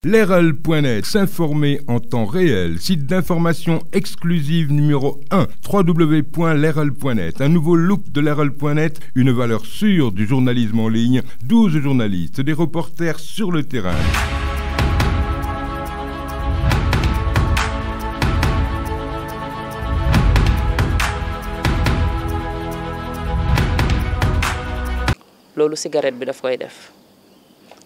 Leral.net, s'informer en temps réel. Site d'information exclusive numéro 1, www.leral.net. Un nouveau look de Leral.net, une valeur sûre du journalisme en ligne. 12 journalistes, des reporters sur le terrain. loolu cigarette bi daf koy def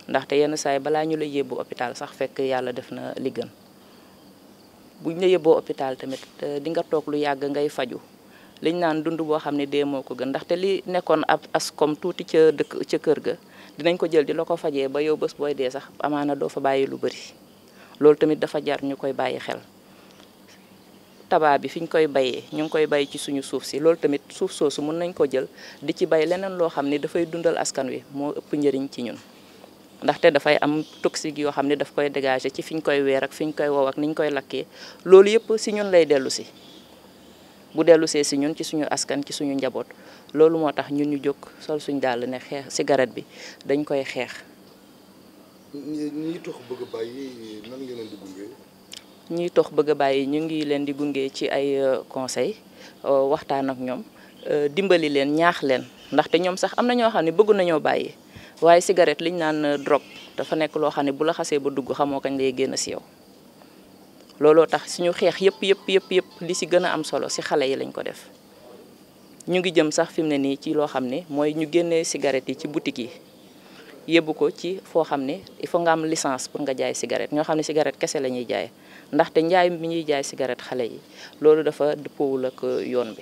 ndaxte yenn saa yi balaa ñu la yóbbu hôpital sax fekk yàlla def na li gën buñ la yóbboo hôpital tamit di nga toog lu yàgg ngay faju liñ naan dund boo xam ne dee moo ko gën ndaxte li nekkoon ab askom tuuti ca dëkk ca kër ga dinañ ko jël di la ko fajee ba yow bés booy dee sax amaana doo fa bàyyi lu bëri loolu tamit dafa jar ñu koy bàyyi xel. tabac bi fi ñu koy bayee ñu ngi koy bay ci suñu suuf si loolu tamit suuf soosu mën nañ ko jël di ci bay leneen loo xam ne dafay dundal askan wi moo ëpp njëriñ ci ñun ndaxte dafay am toxique yoo xam ne daf koy dégager ci fi ñu koy weer ak fi ñu koy wow ak ni ñu koy lakkee loolu yëpp si ñun lay dellu si bu dellu see si ñun ci suñu askan ci suñu njaboot loolu moo tax ñun ñu jóg sol suñu dàll ne xeex cigarette bi dañ koy xeex. ñi tox bëgg a bàyyi nan ngeen leen di gunge. ñiy tox bëgg a bàyyi ñu ngi leen di gunge ci ay conseil waxtaan ak ñoom dimbali leen ñaax leen ndaxte ñoom sax am na ñoo xam ne bëgg nañoo bàyyi waaye cigarette liñ naan drogue dafa nekk loo xam ne bu la xasee ba dugg xamoo kañ lay génn si yow looloo tax suñu xeex yëpp li si gën a am solo si xale yi lañ ko def ñu ngi jëm sax fi mu ne nii ci loo xam ne mooy ñu génnee cigarette yi ci boutique yi yóbbu ko ci foo xam ne il faut nga am licence pour nga jaay cigarette ñoo xam ne cigarette kese la ñuy jaay ndaxte njaay mi ñuy jaay cigarette xale yi loolu dafa dëppoowul ak yoon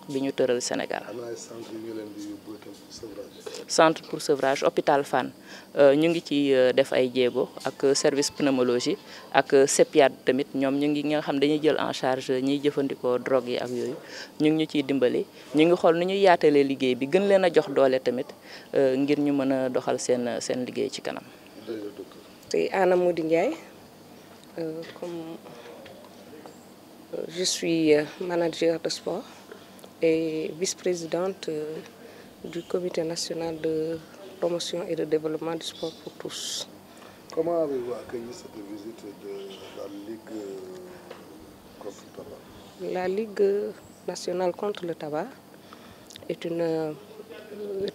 bi ñu tëral Sénégal. centre pour sevrage hôpital Fann ñu ngi ci def ay jéego ak service pneumologie ak CEPIAT tamit ñoom ñu ngi nga xam dañuy jël en charge ñiy jëfandikoo drogue yi ak yooyu ñu ngi ñu ciy dimbali ñu ngi xool nu ñuy yaatalee liggéey bi gën leen a jox doole tamit ngir ñu mën a doxal seen liggéey ci kanam. C'est Anna Mody Ndiaye. Comme je suis manager de sport et vice-présidente du comité national de promotion et de développement du sport pour tous. Comment avez-vous accueilli cette visite de la Ligue contre le tabac? La Ligue nationale contre le tabac est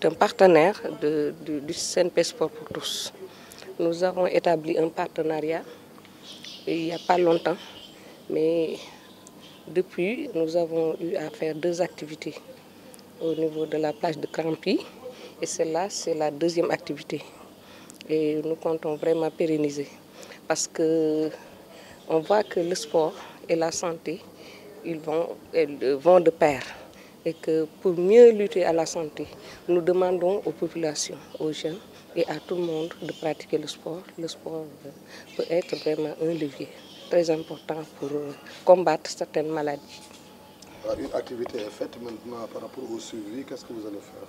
un partenaire du CNP Sport pour tous. Nous avons établi un partenariat il n'y a pas longtemps, mais depuis, nous avons eu à faire 2 activités au niveau de la plage de Crampy, et celle-là, c'est la 2e activité. Et nous comptons vraiment pérenniser, parce que on voit que le sport et la santé, elles vont de pair, et que pour mieux lutter à la santé, nous demandons aux populations, aux jeunes, et à tout le monde de pratiquer le sport. Le sport peut être vraiment un levier très important pour combattre certaines maladies. Une activité est faite maintenant par rapport au suivi, qu'est-ce que vous allez faire?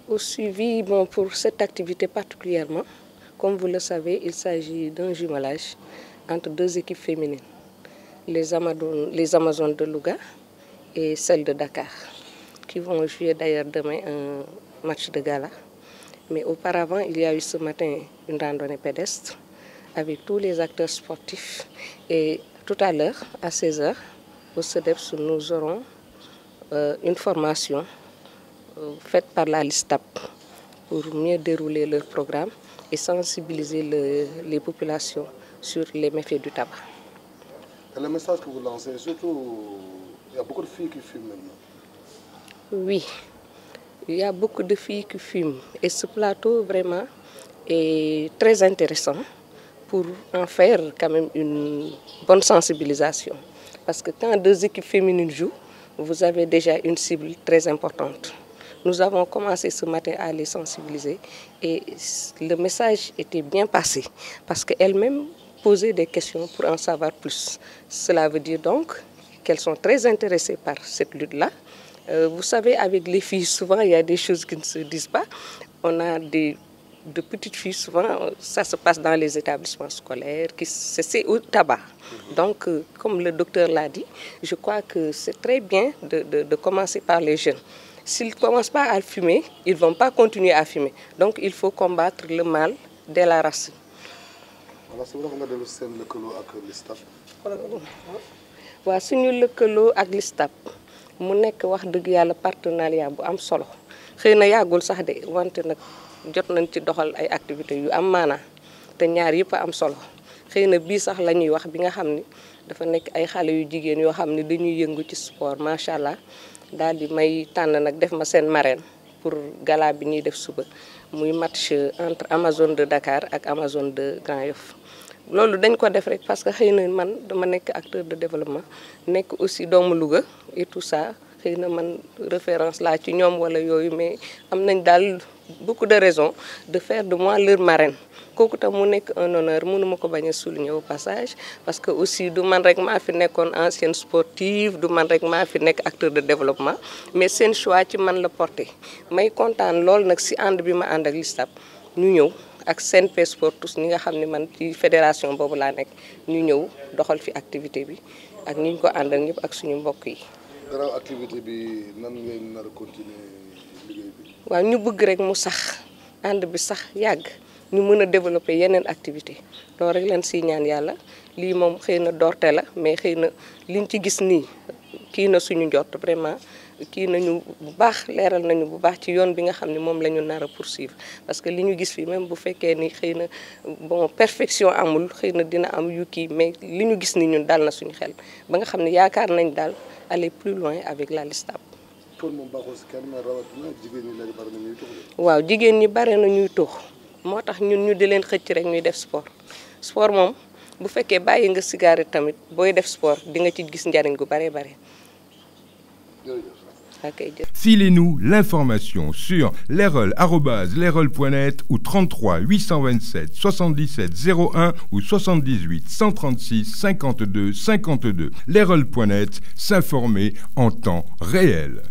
Au suivi, pour cette activité particulièrement, comme vous le savez, il s'agit d'un jumelage entre 2 équipes féminines, les Amazones de Louga et celles de Dakar, qui vont jouer d'ailleurs demain un match de gala. Mais auparavant, il y a eu ce matin une randonnée pédestre avec tous les acteurs sportifs. Et tout à l'heure, à 16h, au CEDEPS, nous aurons une formation faite par la LISTAP pour mieux dérouler leur programme et sensibiliser les populations sur les méfaits du tabac. Et le message que vous lancez, surtout, il y a beaucoup de filles qui fument maintenant. Oui. Il y a beaucoup de filles qui fument et ce plateau vraiment est très intéressant pour en faire quand même une bonne sensibilisation. Parce que quand 2 équipes féminines jouent, vous avez déjà une cible très importante. Nous avons commencé ce matin à les sensibiliser et le message était bien passé parce qu'elles-mêmes posaient des questions pour en savoir plus. Cela veut dire donc qu'elles sont très intéressées par cette lutte-là. Vous savez, avec les filles, souvent, il y a des choses qui ne se disent pas. On a de petites filles, souvent, ça se passe dans les établissements scolaires, c'est au tabac. Donc, comme le docteur l'a dit, je crois que c'est très bien de commencer par les jeunes. S'ils ne commencent pas à fumer, ils ne vont pas continuer à fumer. Donc, il faut combattre le mal dès la racine. voilà c'est vrai nga dellu seen lëkkaloo ak l'ISTAB. waaw suñu lëkkaloo ak l'ISTAB mu nekk wax dëgg yàlla partenariat bu am solo xëy na yàggul sax de wante nag jot nañ ci doxal ay activités yu am maanaa te ñaar yëpp a am solo xëy na bii sax la ñuy wax bi nga xam ni dafa nekk ay xale yu jigéen yoo xam ne dañuy yëngu ci sport macha allah daal di may tànn nag def ma seen marraine pour gala bi ñuy def suba muy match entre Amazone de Dakar ak Amazone de Grand Yoff. loolu dañ ko def rek parce que xëy na man dama nekk acteur de développement nekk aussi doomu Louga et tout ça xëy na man référence laa ci ñoom wala yooyu mais am nañ daal beaucoup de raisons de faire de moi leur marraine. kooku tam mu nekk un honneur mënuma ko bañ a souligner au passage parce que aussi du man rek maa fi nekkoon ancienne sportive du man rek maa fi nekk acteur de développement mais seen choix ci man la porté may kontaan lool nag si ànd bi ma ànd ak l'ISTAB ñu ñëw ak CNP Sport tous ñi nga xam ne man ci fédération boobu laa nekk ñu ñëw doxal fi activité bi ak ñi ñu ko àndal ñëpp ak suñu mbokk yi. gannaaw activité bi nan ngeen nar a continuer liggéey bi. waaw ñu bëgg rek mu sax ànd bi sax yàgg. ñu mën a développer yeneen activité loolu rek leen siy ñaan yàlla lii moom xëy na doorte la mais xëy na liñ ci gis nii kii na suñu njort vraiment kii nañu bu baax leeral nañu bu baax ci yoon bi nga xam ne moom la ñu nar a poursuivre parce que li ñu gis fii même bu fekkee ni xëy na bon perfection amul xëy na dina am yu kii mais li ñu gis ni ñun dal na suñu xel ba nga xam ne yaakaar nañ daal aller plus loin avec la l'ISTAB. pour moom baaxul si kenn mais rawatina jigéen ñi léegi bari na ñuy tux. waaw jigéen ñi bare na ñuy tux moo tax ñun ñu di leen xëcc rek ñuy def sport moom bu fekkee bàyyi nga cigarette tamit booy def sport di nga ci gis njariñ gu bare bare. Filez-nous l'information sur lerol@lerol.net ou 33 827 77 01 ou 78 136 52 52. Lerol.net, s'informer en temps réel.